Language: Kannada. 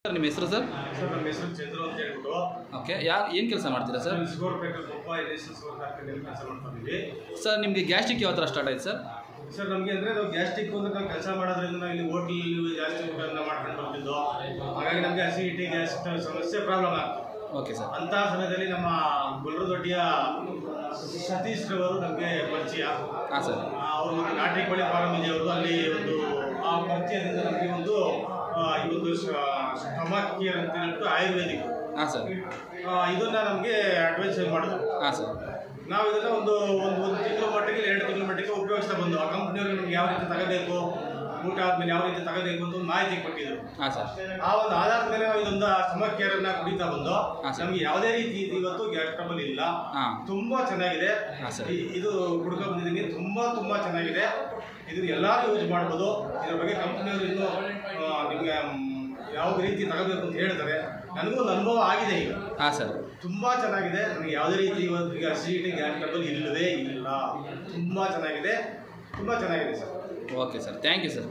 ಸರ್ ನಿಮ್ಮ ಹೆಸರು ಸರ್? ಸರ್ ನಮ್ಮ ಹೆಸರು ಚಂದ್ರು ಅಂತ ಹೇಳ್ಬಿಟ್ಟು. ಓಕೆ, ಏನು ಕೆಲಸ ಮಾಡ್ತೀರಾ ಸರ್? ಶುಗರ್ ಫ್ಯಾಕ್ಟರಿ ಶುಗರ್ ಫ್ಯಾಕ್ಟರಿಯಲ್ಲಿ ಕೆಲಸ ಮಾಡ್ತಾ ಇದ್ದೀವಿ. ಸರ್ ನಿಮಗೆ ಗ್ಯಾಸ್ಟ್ರಿಕ್ ಯಾವ ಥರ ಸ್ಟಾರ್ಟ್ ಆಯ್ತು ಸರ್? ಸರ್ ನಮಗೆ ಅಂದರೆ ನಾವು ಗ್ಯಾಸ್ಟ್ರಿಕ್ ಅಂದ್ರೆ ನಾವು ಕೆಲಸ ಮಾಡೋದ್ರಿಂದ ನಾವು ಇಲ್ಲಿ ಹೋಟ್ಲಲ್ಲಿ ಜಾಸ್ತಿ ಊಟವನ್ನು ಮಾಡ್ಕೊಂಡು ಬರ್ತಿದ್ದೋ, ಹಾಗಾಗಿ ನಮಗೆ ಅಸಿಡಿಟಿ ಗ್ಯಾಸ್ ಸಮಸ್ಯೆ ಪ್ರಾಬ್ಲಮ್ ಆಗ್ತದೆ. Okay sir. ಅಂಥ ಸಮಯದಲ್ಲಿ ನಮ್ಮ ಗೊಲ್ಲರದೊಡ್ಡಿಯ ಸತೀಶ್ ರವರು ನಮಗೆ ಪರಿಚಯ. ಹಾಂ ಸರ್. ಅವರು ನಾಟಿ ಕೋಳಿ ಫಾರಂ ಇದೆ ಅವರು, ಅಲ್ಲಿ ಒಂದು ಆ ಪರಿಚಯದಿಂದ ನಮಗೆ ಒಂದು ಈ ಒಂದು ಸ್ಟಮಕ್ ಕೇರ್ ಅಂತ ಹೇಳ್ಬಿಟ್ಟು ಆಯುರ್ವೇದಿಕ್. ಹಾಂ ಸರ್. ಇದನ್ನ ನಮಗೆ ಅಡ್ವೈಸ್ ಮಾಡಿದ್ರು. ಹಾಂ ಸರ್. ನಾವು ಇದನ್ನು ಒಂದು ತಿಂಗಳ ಮಟ್ಟಿಗೆ 2 ತಿಂಗಳ ಮಟ್ಟಿಗೆ ಉಪಯೋಗಿಸ್ತಾ ಬಂದು ಆ ಕಂಪ್ನಿಯವರು ನಮ್ಗೆ ಯಾವ ರೀತಿ ತಗೋಬೇಕು, ಊಟ ಆದಮೇಲೆ ಯಾವ ರೀತಿ ತಗೋಬೇಕು ಅಂತ ಒಂದು ಮಾಹಿತಿ ಕೊಟ್ಟಿದ್ರು. ಹಾಂ ಸರ್. ಆ ಒಂದು ಆಧಾರದ ಮೇಲೆ ನಾವು ಇದೊಂದು ಸ್ಟಮಕ್ ಕೇರನ್ನು ಕುಡಿತಾ ಬಂದು ನಮಗೆ ಯಾವುದೇ ರೀತಿ ಇವತ್ತು ಗ್ಯಾಸ್ ಟ್ರಬಲ್ ಇಲ್ಲ. ತುಂಬಾ ಚೆನ್ನಾಗಿದೆ. ಇದು ಕುಡ್ಕೊಂಡು ಬಂದಿದ್ದೀನಿ, ತುಂಬಾ ಚೆನ್ನಾಗಿದೆ. ಇದನ್ನು ಎಲ್ಲರೂ ಯೂಸ್ ಮಾಡ್ಬೋದು. ಇದ್ರ ಬಗ್ಗೆ ಕಂಪ್ನಿಯವರು ಇನ್ನೂ ನಿಮಗೆ ಯಾವ ರೀತಿ ತಗೋಬೇಕು ಅಂತ ಹೇಳ್ತಾರೆ. ನನಗೂ ಒಂದು ಅನುಭವ ಆಗಿದೆ ಈಗ. ಹಾಂ ಸರ್. ತುಂಬಾ ಚೆನ್ನಾಗಿದೆ. ನನಗೆ ಯಾವುದೇ ರೀತಿ ಇವತ್ತು ಈಗ ಅಸಿಡಿಟಿ ಗ್ಯಾಸ್ ಟ್ರಬಲ್ ಇಲ್ಲವೇ ಇಲ್ಲ. ತುಂಬಾ ಚೆನ್ನಾಗಿದೆ sir. Okay sir, thank you sir.